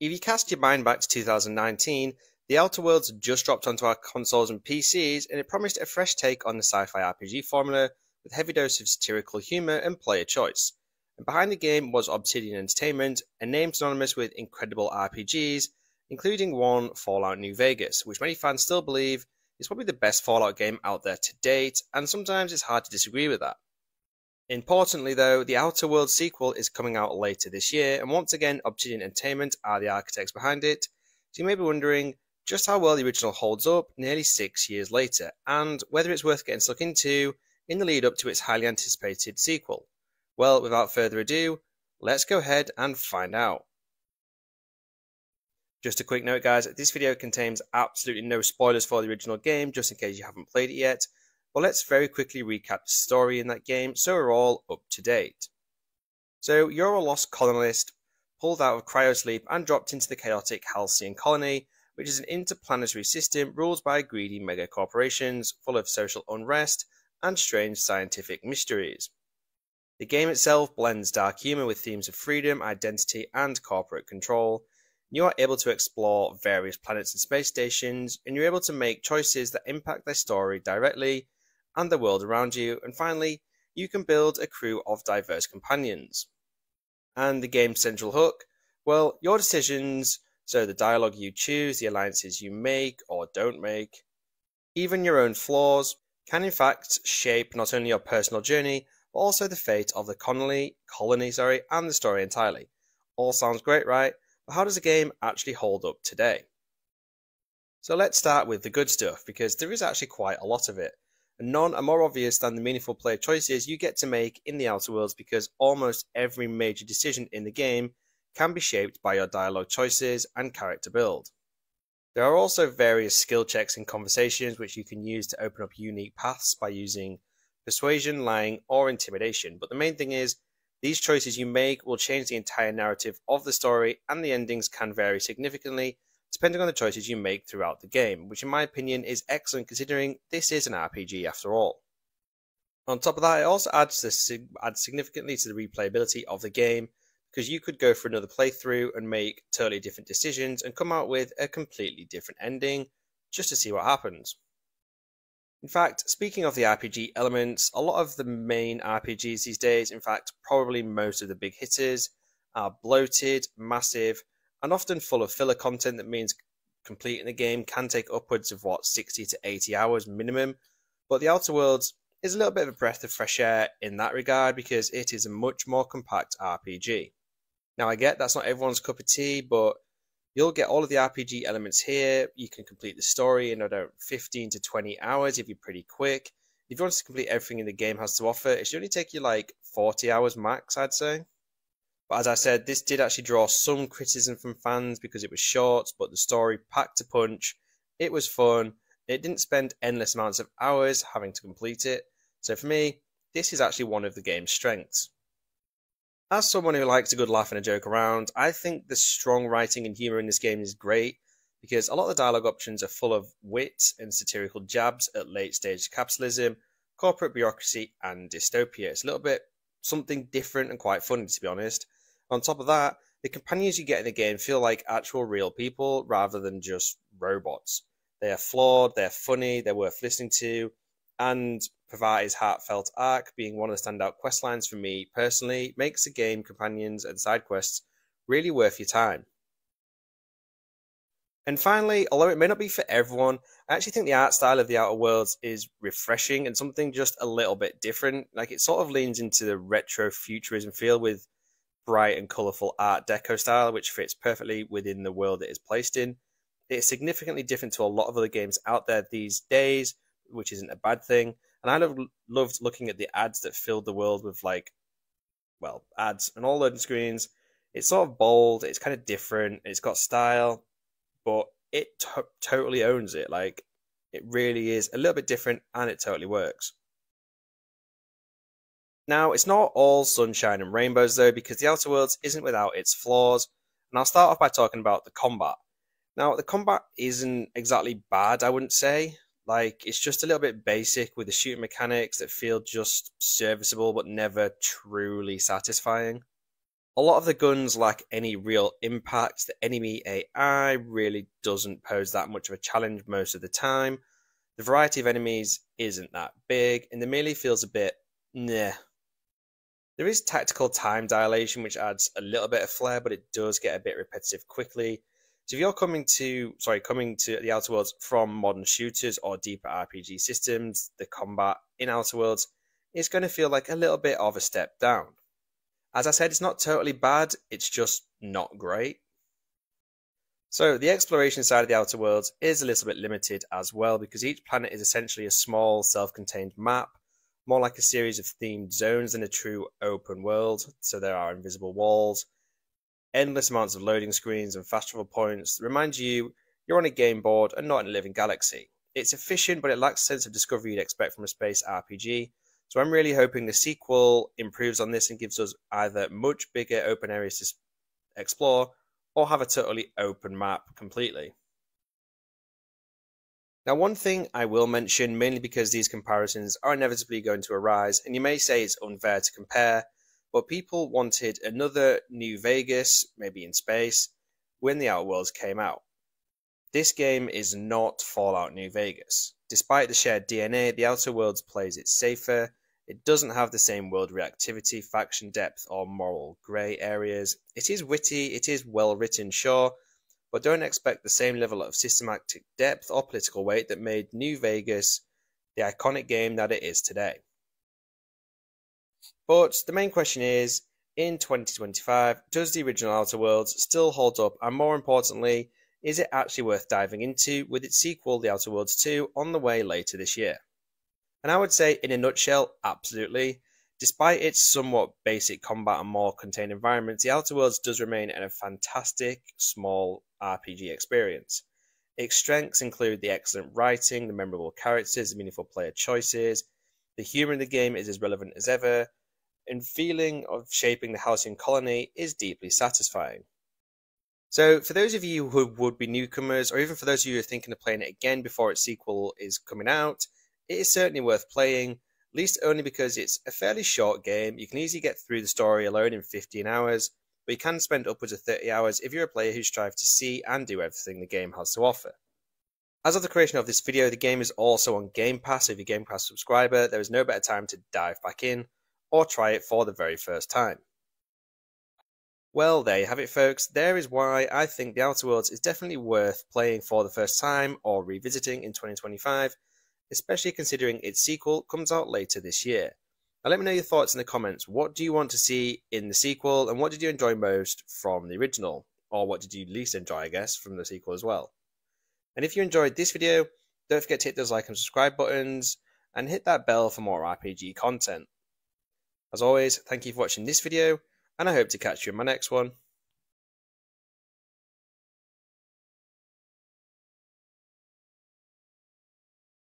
If you cast your mind back to 2019, The Outer Worlds just dropped onto our consoles and PCs, and it promised a fresh take on the sci-fi RPG formula with heavy dose of satirical humour and player choice. And behind the game was Obsidian Entertainment, a name synonymous with incredible RPGs, including one Fallout New Vegas, which many fans still believe is probably the best Fallout game out there to date, and sometimes it's hard to disagree with that. Importantly though, the Outer Worlds sequel is coming out later this year, and once again Obsidian Entertainment are the architects behind it, so you may be wondering just how well the original holds up nearly 6 years later, and whether it's worth getting stuck into in the lead up to its highly anticipated sequel. Well, without further ado, let's go ahead and find out. Just a quick note guys, this video contains absolutely no spoilers for the original game, just in case you haven't played it yet. But let's very quickly recap the story in that game so we're all up to date. So you're a lost colonist, pulled out of cryosleep and dropped into the chaotic Halcyon Colony, which is an interplanetary system ruled by greedy megacorporations, full of social unrest and strange scientific mysteries. The game itself blends dark humour with themes of freedom, identity and corporate control. You are able to explore various planets and space stations, and you're able to make choices that impact their story directly and the world around you, and finally, you can build a crew of diverse companions. And the game's central hook? Well, your decisions, so the dialogue you choose, the alliances you make or don't make, even your own flaws, can in fact shape not only your personal journey, but also the fate of the colony, and the story entirely. All sounds great, right? But how does a game actually hold up today? So let's start with the good stuff, because there is actually quite a lot of it. And none are more obvious than the meaningful player choices you get to make in the Outer Worlds, because almost every major decision in the game can be shaped by your dialogue choices and character build. There are also various skill checks and conversations which you can use to open up unique paths by using persuasion, lying, or intimidation, but the main thing is, these choices you make will change the entire narrative of the story, and the endings can vary significantly depending on the choices you make throughout the game, which in my opinion is excellent considering this is an RPG after all. On top of that, it also adds significantly to the replayability of the game, because you could go for another playthrough and make totally different decisions and come out with a completely different ending, just to see what happens. In fact, speaking of the RPG elements, a lot of the main RPGs these days, in fact probably most of the big hitters, are bloated, massive, and often full of filler content that means completing the game can take upwards of 60 to 80 hours minimum, but the Outer Worlds is a little bit of a breath of fresh air in that regard because it is a much more compact RPG. Now I get that's not everyone's cup of tea, but you'll get all of the RPG elements here. You can complete the story in about 15 to 20 hours if you're pretty quick. If you want to complete everything in the game has to offer, it should only take you like 40 hours max, I'd say. But as I said, this did actually draw some criticism from fans because it was short, but the story packed a punch, it was fun, it didn't spend endless amounts of hours having to complete it, so for me, this is actually one of the game's strengths. As someone who likes a good laugh and a joke around, I think the strong writing and humour in this game is great, because a lot of the dialogue options are full of wit and satirical jabs at late stage capitalism, corporate bureaucracy and dystopia. It's a little bit something different and quite funny, to be honest. On top of that, the companions you get in the game feel like actual real people rather than just robots. They are flawed, they're funny, they're worth listening to, and Pavati's heartfelt arc, being one of the standout questlines for me personally, makes the game companions and side quests really worth your time. And finally, although it may not be for everyone, I actually think the art style of the Outer Worlds is refreshing and something just a little bit different. Like, it sort of leans into the retro futurism feel with bright and colourful art deco style, which fits perfectly within the world it is placed in. It's significantly different to a lot of other games out there these days, which isn't a bad thing. And I loved looking at the ads that filled the world with ads and all loading screens. It's sort of bold, it's kind of different, it's got style, but it totally owns it. Like, it really is a little bit different and it totally works. Now, it's not all sunshine and rainbows though, because the Outer Worlds isn't without its flaws, and I'll start off by talking about the combat. Now, the combat isn't exactly bad, I wouldn't say. Like, it's just a little bit basic with the shooting mechanics that feel just serviceable but never truly satisfying. A lot of the guns lack any real impact. The enemy AI really doesn't pose that much of a challenge most of the time. The variety of enemies isn't that big, and the melee feels a bit meh. There is tactical time dilation, which adds a little bit of flair, but it does get a bit repetitive quickly. So if you're coming to the Outer Worlds from modern shooters or deeper RPG systems, the combat in Outer Worlds is going to feel like a little bit of a step down. As I said, it's not totally bad, it's just not great. So the exploration side of the Outer Worlds is a little bit limited as well, because each planet is essentially a small self-contained map, more like a series of themed zones than a true open world. So there are invisible walls, endless amounts of loading screens and fast travel points that remind you you're on a game board and not in a living galaxy. It's efficient, but it lacks the sense of discovery you'd expect from a space RPG. So I'm really hoping the sequel improves on this and gives us either much bigger open areas to explore, or have a totally open map completely. Now, one thing I will mention, mainly because these comparisons are inevitably going to arise, and you may say it's unfair to compare, but people wanted another New Vegas, maybe in space, when the Outer Worlds came out. This game is not Fallout New Vegas. Despite the shared DNA, the Outer Worlds plays it safer. It doesn't have the same world reactivity, faction depth, or moral grey areas. It is witty, it is well written, sure, but don't expect the same level of systematic depth or political weight that made New Vegas the iconic game that it is today. But the main question is, in 2025, does the original Outer Worlds still hold up, and more importantly, is it actually worth diving into with its sequel, The Outer Worlds 2, on the way later this year? And I would say, in a nutshell, absolutely. Despite its somewhat basic combat and more contained environments, The Outer Worlds does remain a fantastic, small RPG experience. Its strengths include the excellent writing, the memorable characters, the meaningful player choices, the humour in the game is as relevant as ever, and feeling of shaping the Halcyon Colony is deeply satisfying. So, for those of you who would be newcomers, or even for those of you who are thinking of playing it again before its sequel is coming out, it is certainly worth playing, at least only because it's a fairly short game. You can easily get through the story alone in 15 hours, but you can spend upwards of 30 hours if you're a player who strives to see and do everything the game has to offer. As of the creation of this video, the game is also on Game Pass, so if you're a Game Pass subscriber, there is no better time to dive back in, or try it for the very first time. Well, there you have it, folks. There is why I think The Outer Worlds is definitely worth playing for the first time, or revisiting in 2025, especially considering its sequel comes out later this year. Now let me know your thoughts in the comments. What do you want to see in the sequel, and what did you enjoy most from the original? Or what did you least enjoy, I guess, from the sequel as well? And if you enjoyed this video, don't forget to hit those like and subscribe buttons, and hit that bell for more RPG content. As always, thank you for watching this video, and I hope to catch you in my next one.